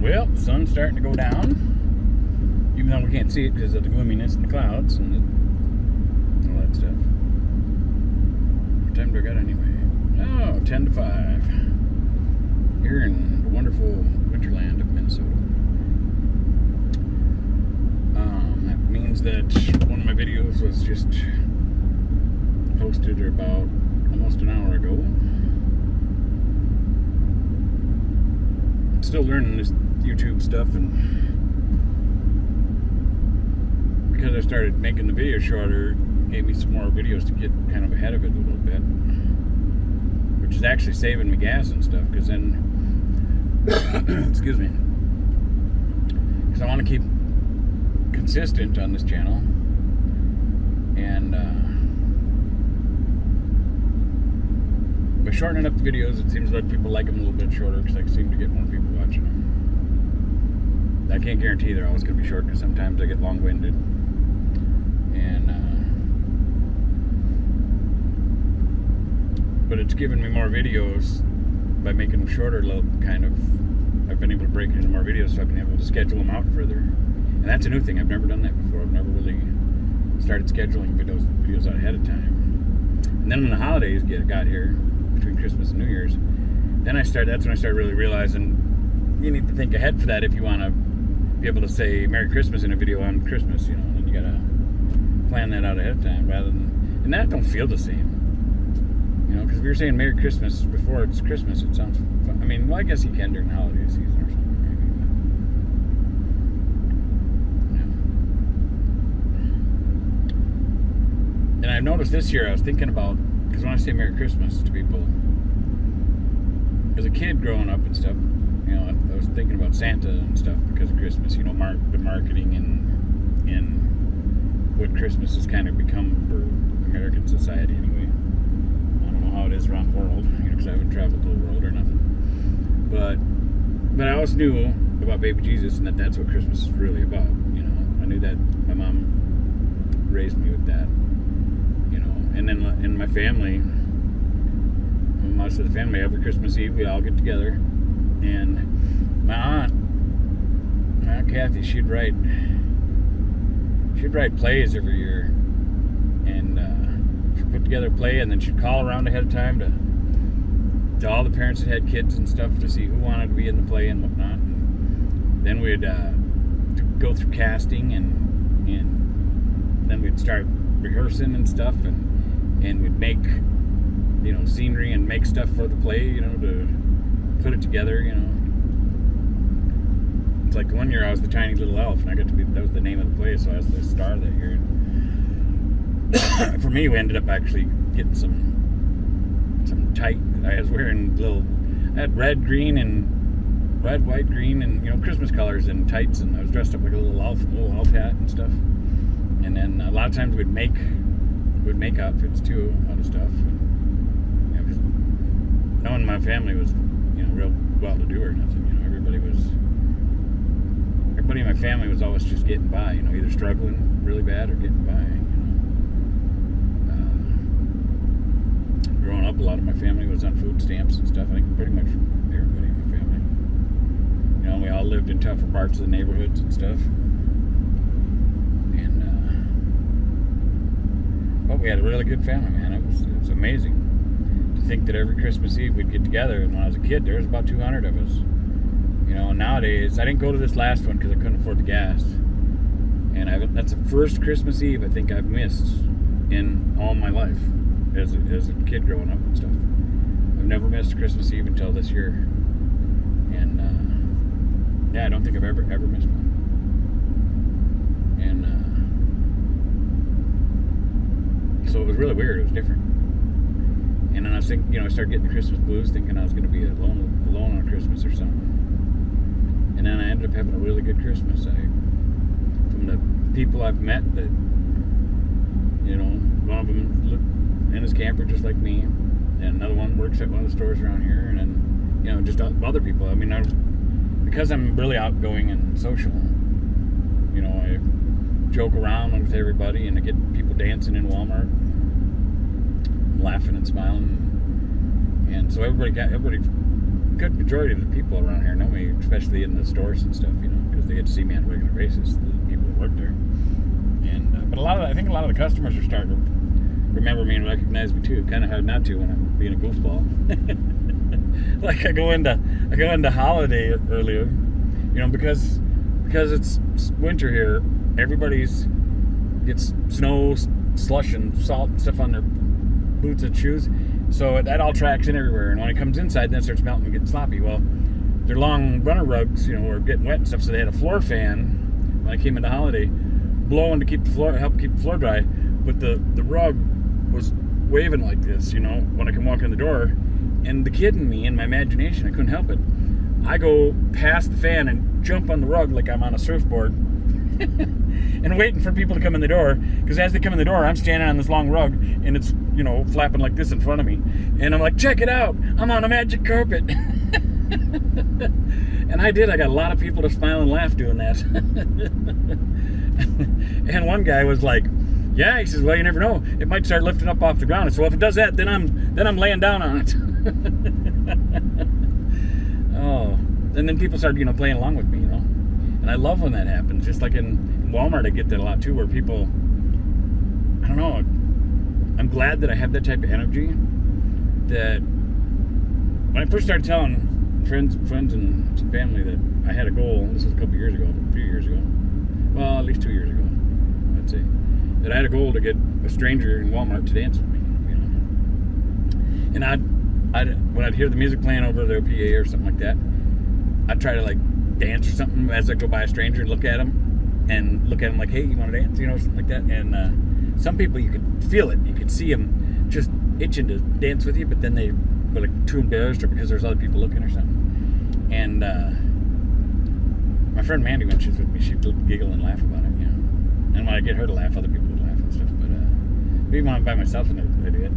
Well, the sun's starting to go down, even though we can't see it because of the gloominess in the clouds and all that stuff. What time do I got anyway? Oh, 10 to 5. Here in the wonderful winterland of Minnesota. That means that one of my videos was just posted about almost an hour ago. I'm still learning this YouTube stuff, and because I started making the video shorter, it gave me some more videos to get kind of ahead of it a little bit, which is actually saving me gas and stuff, because then excuse me, because I want to keep consistent on this channel, and by shortening up the videos, it seems like people like them a little bit shorter, because I seem to get more people watching them. I can't guarantee they're always going to be short, because sometimes I get long-winded, and but it's given me more videos by making them shorter, kind of. I've been able to break it into more videos, so I've been able to schedule them out further. And that's a new thing. I've never done that before. I've never really started scheduling videos out ahead of time. And then when the holidays got here, between Christmas and New Year's, that's when I started really realizing you need to think ahead for that if you want to be able to say Merry Christmas in a video on Christmas, and then you got to plan that out ahead of time, and that don't feel the same. Because if you're saying Merry Christmas before it's Christmas, it sounds fun. I mean, well, I guess you can during the holiday season or something, maybe. And I've noticed this year, I was thinking about, because when I say Merry Christmas to people, as a kid growing up and stuff, I was thinking about Santa and stuff because of Christmas, the marketing and what Christmas has kind of become for American society anyway. How it is around the world, because I haven't traveled the whole world or nothing. But I always knew about baby Jesus, and that's what Christmas is really about. I knew that. My mom raised me with that. And then in my family, most of the family, every Christmas Eve we all get together, and my aunt Kathy, she'd write plays every year, and put together a play, and then she'd call around ahead of time to all the parents that had kids and stuff to see who wanted to be in the play and whatnot. And then we'd go through casting, and then we'd start rehearsing and stuff, and we'd make scenery and make stuff for the play, to put it together. It's like one year I was the tiny little elf, and that was the name of the play, so I was the star that year. For me, we ended up actually getting some tight. I was wearing I had red, white, green, and Christmas colors and tights, and I was dressed up like a little elf hat and stuff. And then a lot of times we'd make outfits too out of stuff. And, no one in my family was real well-to-do or nothing. Everybody in my family was always just getting by. Either struggling really bad or getting by. Growing up, a lot of my family was on food stamps and stuff. I think pretty much everybody in my family. We all lived in tougher parts of the neighborhoods and stuff. And but we had a really good family, man. It was amazing to think that every Christmas Eve we'd get together. And when I was a kid, there was about 200 of us. Nowadays, I didn't go to this last one because I couldn't afford the gas. And that's the first Christmas Eve I think I've missed in all my life. As a kid growing up and stuff. I've never missed a Christmas Eve until this year. And, I don't think I've ever missed one. And, so it was really weird. It was different. And then I was thinking, I started getting the Christmas blues, thinking I was going to be alone on Christmas or something. And then I ended up having a really good Christmas. From the people I've met that, one of them looked in his camper just like me, and another one works at one of the stores around here, and then just other people. I mean, because I'm really outgoing and social, I joke around with everybody, and I get people dancing in Walmart, laughing and smiling, and so everybody good majority of the people around here know me, especially in the stores and stuff, because they get to see me on a regular basis, the people that work there. And but I think a lot of the customers are starting to remember me and recognize me too. Kind of hard not to when I'm being a goofball. Like I go into holiday earlier, because it's winter here. Everybody's gets snow, slush, and salt and stuff on their boots and shoes. So that all tracks in everywhere. And when it comes inside, then it starts melting and getting sloppy. Well, their long runner rugs, were getting wet and stuff. So they had a floor fan when I came into holiday, blowing to help keep the floor dry. But the rug was waving like this, when I come walking in the door. And the kid in me, in my imagination, I couldn't help it. I go past the fan and jump on the rug like I'm on a surfboard and waiting for people to come in the door. Because as they come in the door, I'm standing on this long rug and it's, flapping like this in front of me. And I'm like, check it out. I'm on a magic carpet. And I did. I got a lot of people to smile and laugh doing that. And one guy was like, yeah, he says, well, you never know. It might start lifting up off the ground. So if it does that, then I'm laying down on it. Oh, and then people start, playing along with me, And I love when that happens. Just like in Walmart, I get that a lot too, where people, I don't know, I'm glad that I have that type of energy. That when I first started telling friends and some family that I had a goal, this was a few years ago, well, at least 2 years ago, I'd say, that I had a goal to get a stranger in Walmart to dance with me, And when I'd hear the music playing over the PA or something like that, I'd try to dance or something as I go by a stranger and look at them like, hey, you want to dance? Something like that. And some people, you could feel it. You could see them just itching to dance with you, but then they were too embarrassed or because there's other people looking or something. And my friend Mandy, when she was with me, she'd giggle and laugh about it, And when I get her to laugh, other people would laugh and stuff. But even when I'm by myself, and I do it.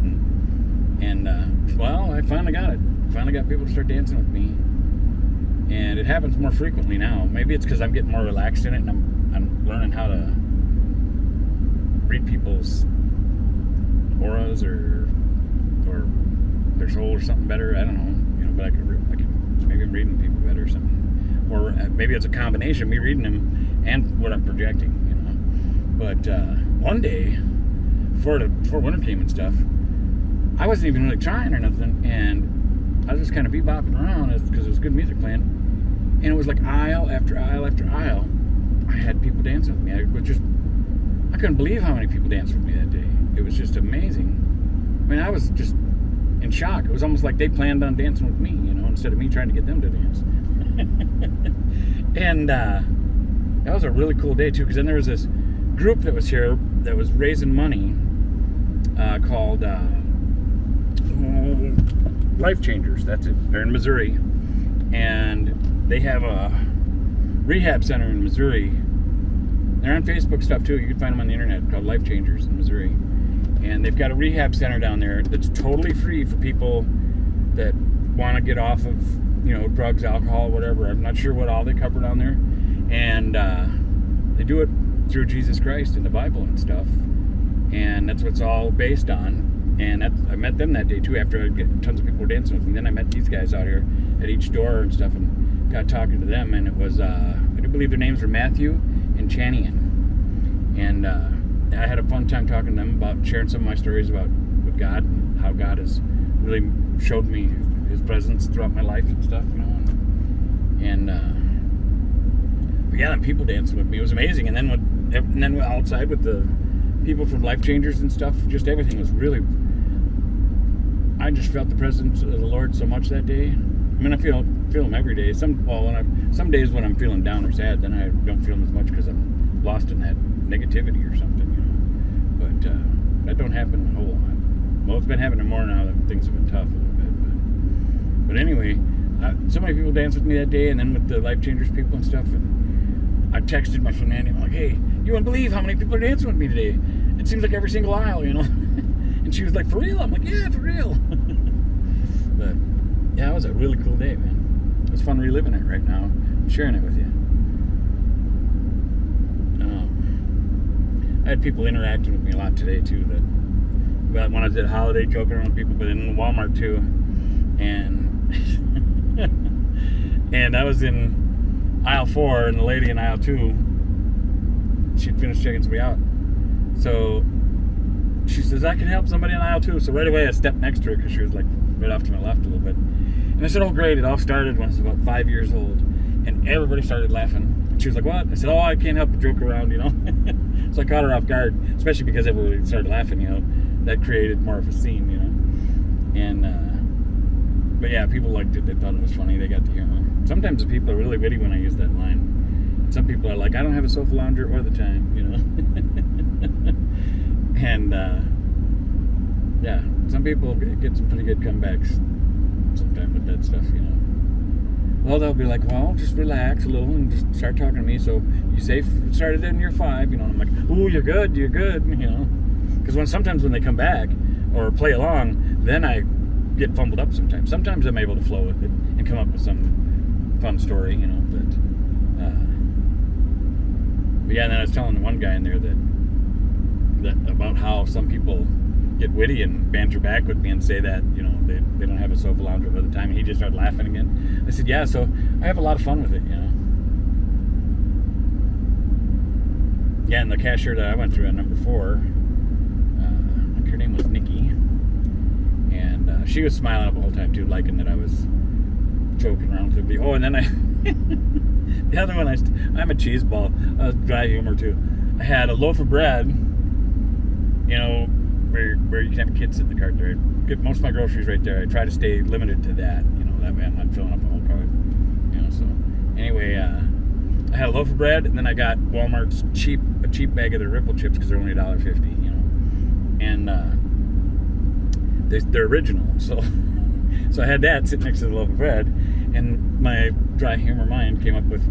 Well, I finally got it. Finally got people to start dancing with me. And it happens more frequently now. Maybe it's because I'm getting more relaxed in it, and I'm learning how to read people's auras or their soul or something better. I don't know. But I can maybe I'm reading people better or something. Or maybe it's a combination of me reading them and what I'm projecting, But one day, before winter came and stuff, I wasn't even really trying or nothing, and I was just kind of bebopping around because it was good music playing, and it was like aisle after aisle after aisle. I had people dancing with me. I couldn't believe how many people danced with me that day. It was just amazing. I mean, I was just in shock. It was almost like they planned on dancing with me, instead of me trying to get them to dance. And that was a really cool day too, because then there was this group that was here that was raising money called Life Changers. That's it. They're in Missouri, and they have a rehab center in Missouri. They're on Facebook stuff too. You can find them on the internet, called Life Changers in Missouri. And they've got a rehab center down there that's totally free for people that want to get off of, drugs, alcohol, whatever. I'm not sure what all they cover down there. And they do it through Jesus Christ and the Bible and stuff. And that's what it's all based on. And I met them that day too, after tons of people were dancing with me. Then I met these guys out here at each door and stuff, and got talking to them. And it was, I do believe their names were Matthew and Chanian. And I had a fun time talking to them about sharing some of my stories about with God and how God has really showed me His presence throughout my life and stuff, But yeah, people dancing with me, it was amazing. And then outside with the people from Life Changers and stuff, just everything was really. I just felt the presence of the Lord so much that day. I mean, I feel Him every day. Some days when I'm feeling down or sad, then I don't feel Him as much because I'm lost in that negativity or something, But that don't happen a whole lot. Well, it's been happening more now that things have been tough a little bit. But anyway, so many people danced with me that day, and then with the Life Changers people and stuff. And I texted my friend Andy. I'm like, hey, you wouldn't believe how many people are dancing with me today. It seems like every single aisle, And she was like, for real? I'm like, yeah, for real. But yeah, it was a really cool day, man. It was fun reliving it right now. I'm sharing it with you. I had people interacting with me a lot today too. When I was at Holiday, joking around with people, but in Walmart too. And And I was in aisle 4, and the lady in aisle 2, she'd finished checking somebody out. So she says, I can help somebody in aisle 2. So right away I stepped next to her because she was like right off to my left a little bit. And I said, oh great, it all started when I was about 5 years old. And everybody started laughing. She was like, what? I said, oh, I can't help but joke around, you know. So I caught her off guard, especially because everybody started laughing, you know. That created more of a scene, you know. And but yeah, people liked it. They thought it was funny. They got the humor. Sometimes the people are really witty when I use that line. Some people are like, I don't have a sofa lounger or the time, you know. And yeah, some people get some pretty good comebacks sometimes with that stuff, you know. Well, they'll be like, well, just relax a little and just start talking to me. So you say started in year 5, you know. And I'm like, ooh, you're good, you know. Because sometimes when they come back or play along, then I get fumbled up sometimes. Sometimes I'm able to flow with it and come up with some fun story, you know. But yeah, and then I was telling one guy in there that about how some people get witty and banter back with me and say that, you know, they don't have a sofa lounger all the time. And he just started laughing again. I said, yeah, so I have a lot of fun with it, you know. Yeah, and the cashier that I went through on number 4, I think her name was Nikki. And she was smiling up the whole time too, liking that I was joking around with her. Oh, and then the other one, I'm a cheese ball, dry humor too. I had a loaf of bread, you know, where you can have kids sit in the cart there. I get most of my groceries right there. I try to stay limited to that, you know, that way I'm not filling up the whole cart, you know. So anyway, I had a loaf of bread, and then I got Walmart's a cheap bag of the Ripple chips because they're only $1.50, you know, and they're original. So I had that sitting next to the loaf of bread, and my dry humor mind came up with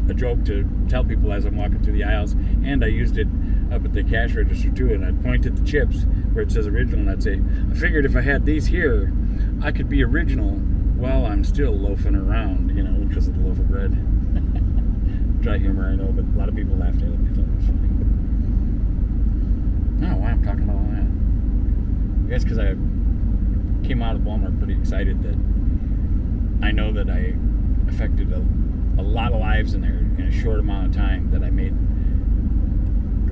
a joke to tell people as I'm walking through the aisles, and I used it up at the cash register too. And I'd point at the chips where it says original, and I'd say, I figured if I had these here, I could be original while I'm still loafing around, you know, because of the loaf of bread. Dry humor, I know, but a lot of people laughed at it. They thought it was funny. I don't know why I'm talking about all that. I guess because I came out of Walmart pretty excited that I know that I affected a lot of lives in there in a short amount of time, that I made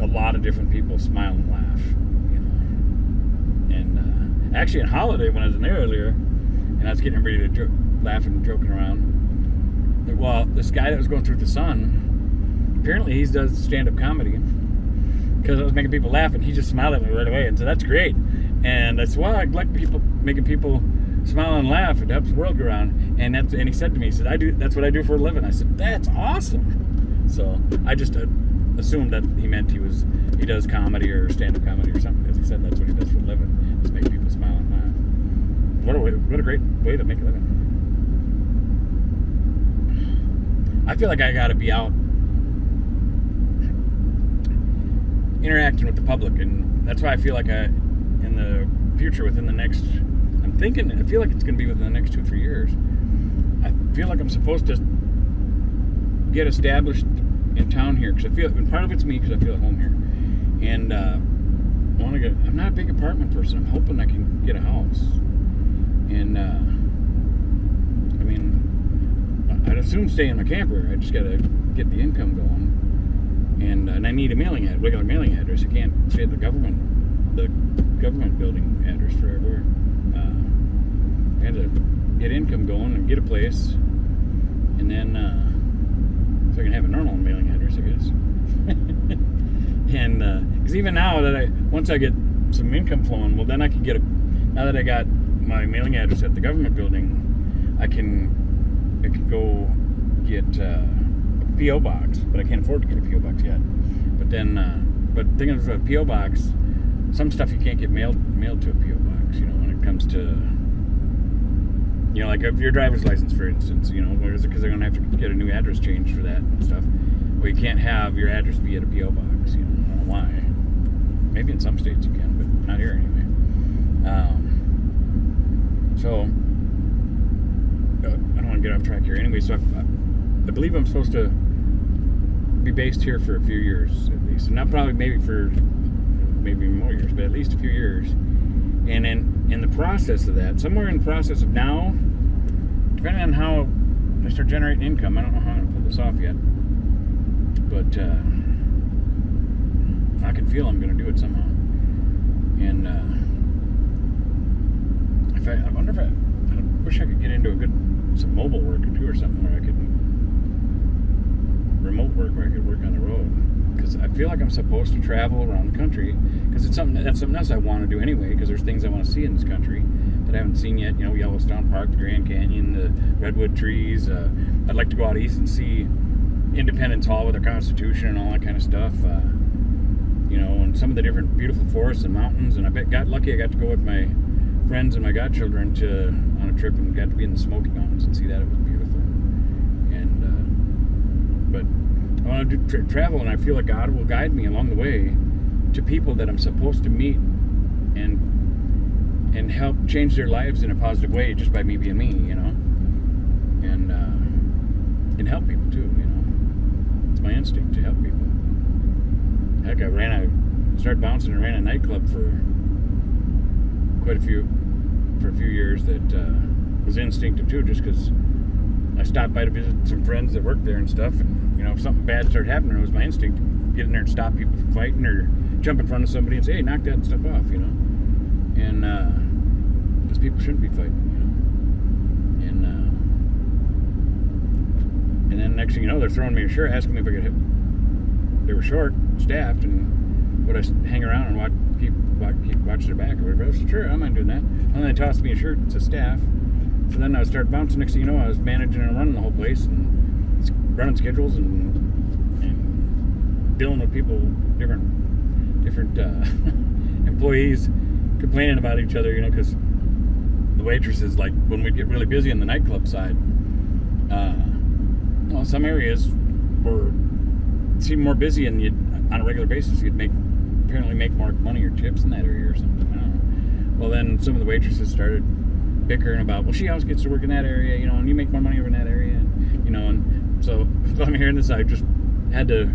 a lot of different people smile and laugh, you know. And actually on holiday, when I was in there earlier and I was getting ready to laugh and joking around, well, this guy that was going through the Sun, apparently he does stand-up comedy, because I was making people laugh, and he just smiled at me right away and said, that's great. And I said, well, I'd like people making people smile and laugh. It helps the world go around. And he said to me, he said, that's what I do for a living. I said, that's awesome. So I just assumed that he meant he does comedy or stand-up comedy or something, because he said that's what he does for a living, is make people smile and laugh. What a great way to make a living. I feel like I got to be out interacting with the public, and that's why I feel like in the future, within the next, I feel like it's going to be within the next 2 or 3 years, I feel like I'm supposed to get established in town here, because I feel, and part of it's me because I feel at home here, and I'm not a big apartment person. I'm hoping I can get a house, and I mean, I'd assume stay in my camper. I just got to get the income going, and I need a regular mailing address. I can't stay at the government building address forever. I had to get income going and get a place, and then so I can have a normal mailing address, I guess. And because even now that once I get some income flowing, well, then I can now that I got my mailing address at the government building, I can go get a P.O. box, but I can't afford to get a P.O. box yet. But then, but the thing is, a P.O. box, some stuff you can't get mailed to a P.O. box, you know, when it comes to, you know, like your driver's license, for instance, you know, because they're going to have to get a new address change for that and stuff. Well, you can't have your address be at a P.O. box, you know, I don't know why. Maybe in some states you can, but not here anyway. So, I don't want to get off track here. Anyway, so I believe I'm supposed to be based here for a few years at least. And not probably maybe more years, but at least a few years. And then in the process of that, somewhere in the process of now, depending on how I start generating income. I don't know how I'm going to pull this off yet. But I can feel I'm going to do it somehow. And I wonder if I wish I could get into some mobile work or two or something where I could remote work, where I could work on the road. Because I feel like I'm supposed to travel around the country, because that's something else I want to do anyway, because there's things I want to see in this country that I haven't seen yet. Yellowstone Park, the Grand Canyon, the redwood trees. I'd like to go out east and see Independence Hall with their Constitution and all that kind of stuff. And some of the different beautiful forests and mountains. And I got lucky. I got to go with my friends and my godchildren on a trip and got to be in the Smoky Mountains and see that. It was beautiful. But I want to do travel, and I feel like God will guide me along the way to people that I'm supposed to meet and help change their lives in a positive way just by me being me, and help people too, It's my instinct to help people. Heck, I started bouncing and ran a nightclub for a few years that was instinctive too, just because I stopped by to visit some friends that worked there and stuff, and if something bad started happening, it was my instinct to get in there and stop people from fighting or jump in front of somebody and say, hey, knock that stuff off, and because people shouldn't be fighting, and then next thing you know, they're throwing me a shirt, asking me if I could hit. They were short-staffed, and would I hang around and watch their back or whatever? I said, sure, I don't mind doing that. And then they tossed me a shirt to staff. So then I started bouncing. Next thing you know, I was managing and running the whole place and running schedules and dealing with people, different employees complaining about each other, because the waitresses, like when we get really busy in the nightclub side, some areas seem more busy, and on a regular basis you'd apparently make more money or tips in that area or something. I don't know. Well, then some of the waitresses started bickering about, well, she always gets to work in that area, and you make more money over in that area, and so I'm hearing this, I just had to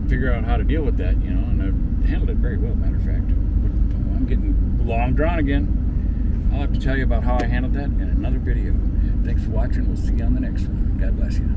figure out how to deal with that, and I handled it very well, matter of fact. I'm getting long drawn again. I'll have to tell you about how I handled that in another video. Thanks for watching. We'll see you on the next one. God bless you.